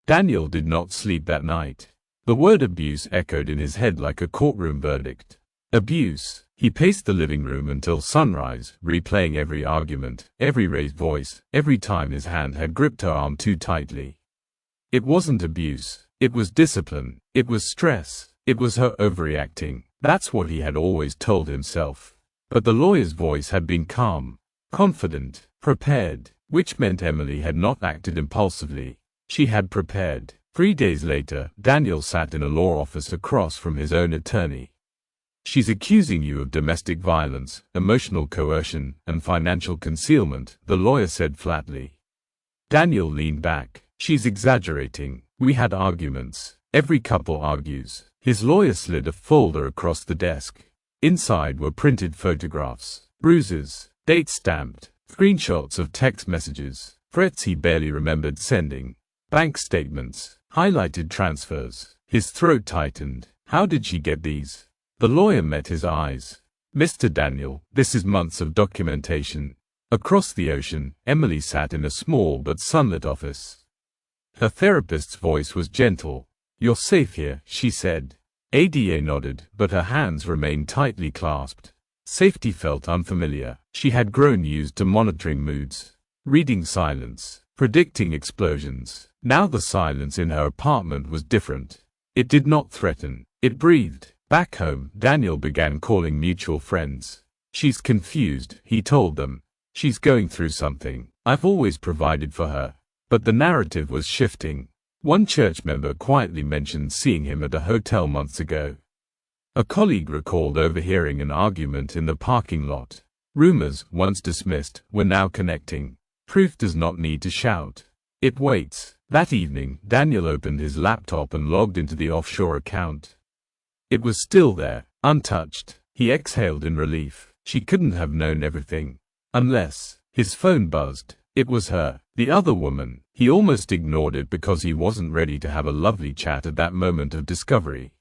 Daniel did not sleep that night. The word abuse echoed in his head like a courtroom verdict. Abuse. He paced the living room until sunrise, replaying every argument, every raised voice, every time his hand had gripped her arm too tightly. It wasn't abuse. It was discipline. It was stress. It was her overreacting. That's what he had always told himself. But the lawyer's voice had been calm, confident, prepared, which meant Emily had not acted impulsively. She had prepared. 3 days later, Daniel sat in a law office across from his own attorney. "She's accusing you of domestic violence, emotional coercion, and financial concealment," the lawyer said flatly. Daniel leaned back. "She's exaggerating. We had arguments. Every couple argues." His lawyer slid a folder across the desk. Inside were printed photographs, bruises, date stamped, screenshots of text messages, threats he barely remembered sending, bank statements, highlighted transfers. His throat tightened. How did she get these? The lawyer met his eyes. "Mr. Daniel, this is months of documentation." Across the ocean, Emily sat in a small but sunlit office. Her therapist's voice was gentle. "You're safe here," she said. Ada nodded, but her hands remained tightly clasped. Safety felt unfamiliar. She had grown used to monitoring moods, reading silence, predicting explosions. Now the silence in her apartment was different. It did not threaten. It breathed. Back home, Daniel began calling mutual friends. "She's confused," he told them. "She's going through something. I've always provided for her." But the narrative was shifting. One church member quietly mentioned seeing him at a hotel months ago. A colleague recalled overhearing an argument in the parking lot. Rumors, once dismissed, were now connecting. Proof does not need to shout. It waits. That evening, Daniel opened his laptop and logged into the offshore account. It was still there, untouched. He exhaled in relief. She couldn't have known everything. Unless. His phone buzzed. It was her, the other woman. He almost ignored it because he wasn't ready to have a lovely chat at that moment of discovery.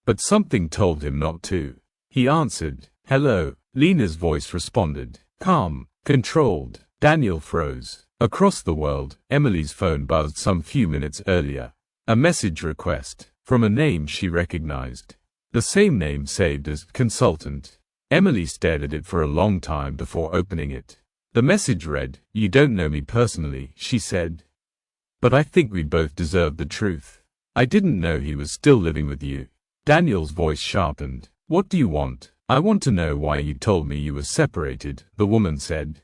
But something told him not to. He answered. "Hello." Lena's voice responded. Calm, controlled. Daniel froze. Across the world, Emily's phone buzzed some few minutes earlier. A message request, from a name she recognized. The same name saved as consultant. Emily stared at it for a long time before opening it. The message read, "You don't know me personally," she said. "But I think we both deserve the truth. I didn't know he was still living with you." Daniel's voice sharpened. "What do you want?" "I want to know why you told me you were separated," the woman said.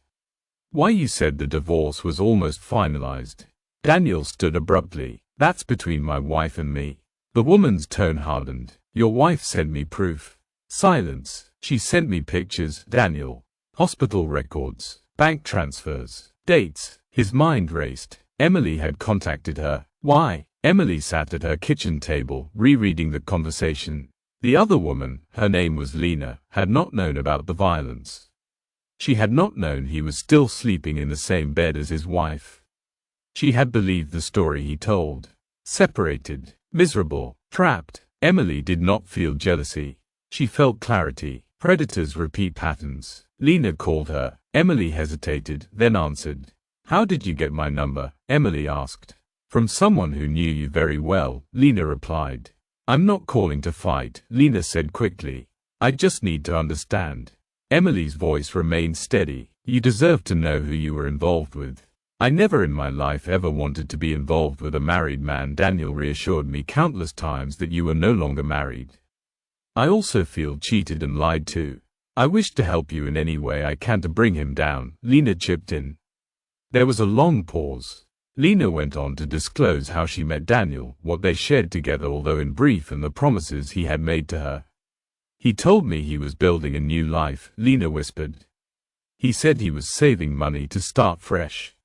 "Why you said the divorce was almost finalized." Daniel stood abruptly. "That's between my wife and me." The woman's tone hardened. "Your wife sent me proof." Silence. "She sent me pictures, Daniel. Hospital records. Bank transfers. Dates." His mind raced. Emily had contacted her. Why? Emily sat at her kitchen table, rereading the conversation. The other woman, her name was Lena, had not known about the violence. She had not known he was still sleeping in the same bed as his wife. She had believed the story he told. Separated, miserable, trapped. Emily did not feel jealousy. She felt clarity. Predators repeat patterns. Lena called her. Emily hesitated, then answered. "How did you get my number?" Emily asked. "From someone who knew you very well," Lena replied. "I'm not calling to fight," Lena said quickly. "I just need to understand." Emily's voice remained steady. "You deserve to know who you were involved with." "I never in my life ever wanted to be involved with a married man." Daniel reassured me countless times that you were no longer married. "I also feel cheated and lied to. I wish to help you in any way I can to bring him down," Lena chipped in. There was a long pause. Lena went on to disclose how she met Daniel, what they shared together although in brief, and the promises he had made to her. "He told me he was building a new life," Lena whispered. "He said he was saving money to start fresh."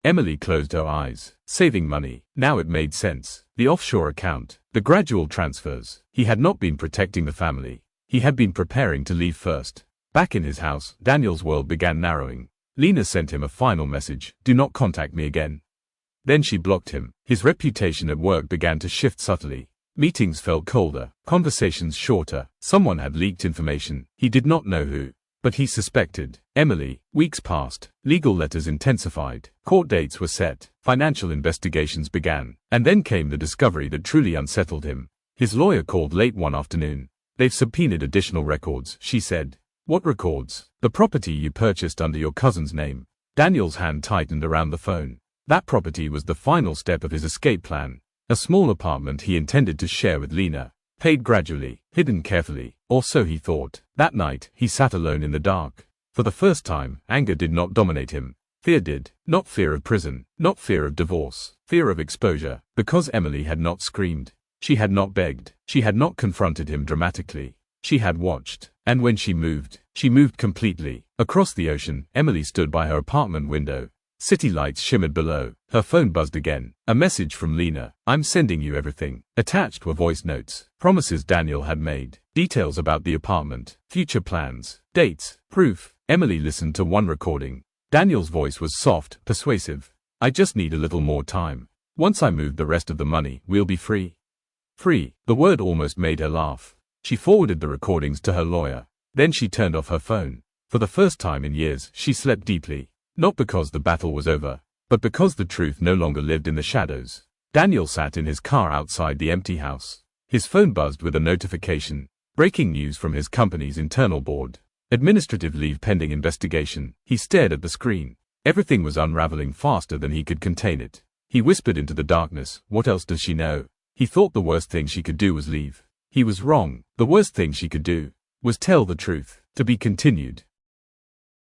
Emily closed her eyes. Saving money. Now it made sense. The offshore account, the gradual transfers. He had not been protecting the family. He had been preparing to leave first. Back in his house, Daniel's world began narrowing. Lena sent him a final message. "Do not contact me again." Then she blocked him. His reputation at work began to shift subtly. Meetings felt colder, conversations shorter. Someone had leaked information. He did not know who. But he suspected Emily. Weeks passed. Legal letters intensified. Court dates were set. Financial investigations began. And then came the discovery that truly unsettled him. His lawyer called late one afternoon. "They've subpoenaed additional records," she said. "What records?" "The property you purchased under your cousin's name." Daniel's hand tightened around the phone. That property was the final step of his escape plan. A small apartment he intended to share with Lena. Paid gradually, hidden carefully, or so he thought. That night, he sat alone in the dark. For the first time, anger did not dominate him. Fear did. Not fear of prison, not fear of divorce, fear of exposure. Because Emily had not screamed. She had not begged. She had not confronted him dramatically. She had watched. And when she moved completely. Across the ocean, Emily stood by her apartment window. City lights shimmered below. Her phone buzzed again. A message from Lena. "I'm sending you everything." Attached were voice notes. Promises Daniel had made. Details about the apartment. Future plans. Dates. Proof. Emily listened to one recording. Daniel's voice was soft, persuasive. "I just need a little more time. Once I move the rest of the money, we'll be free." Free. The word almost made her laugh. She forwarded the recordings to her lawyer. Then she turned off her phone. For the first time in years, she slept deeply. Not because the battle was over, but because the truth no longer lived in the shadows. Daniel sat in his car outside the empty house. His phone buzzed with a notification. Breaking news from his company's internal board. Administrative leave pending investigation. He stared at the screen. Everything was unraveling faster than he could contain it. He whispered into the darkness, "What else does she know?" He thought the worst thing she could do was leave. He was wrong. The worst thing she could do was tell the truth. To be continued.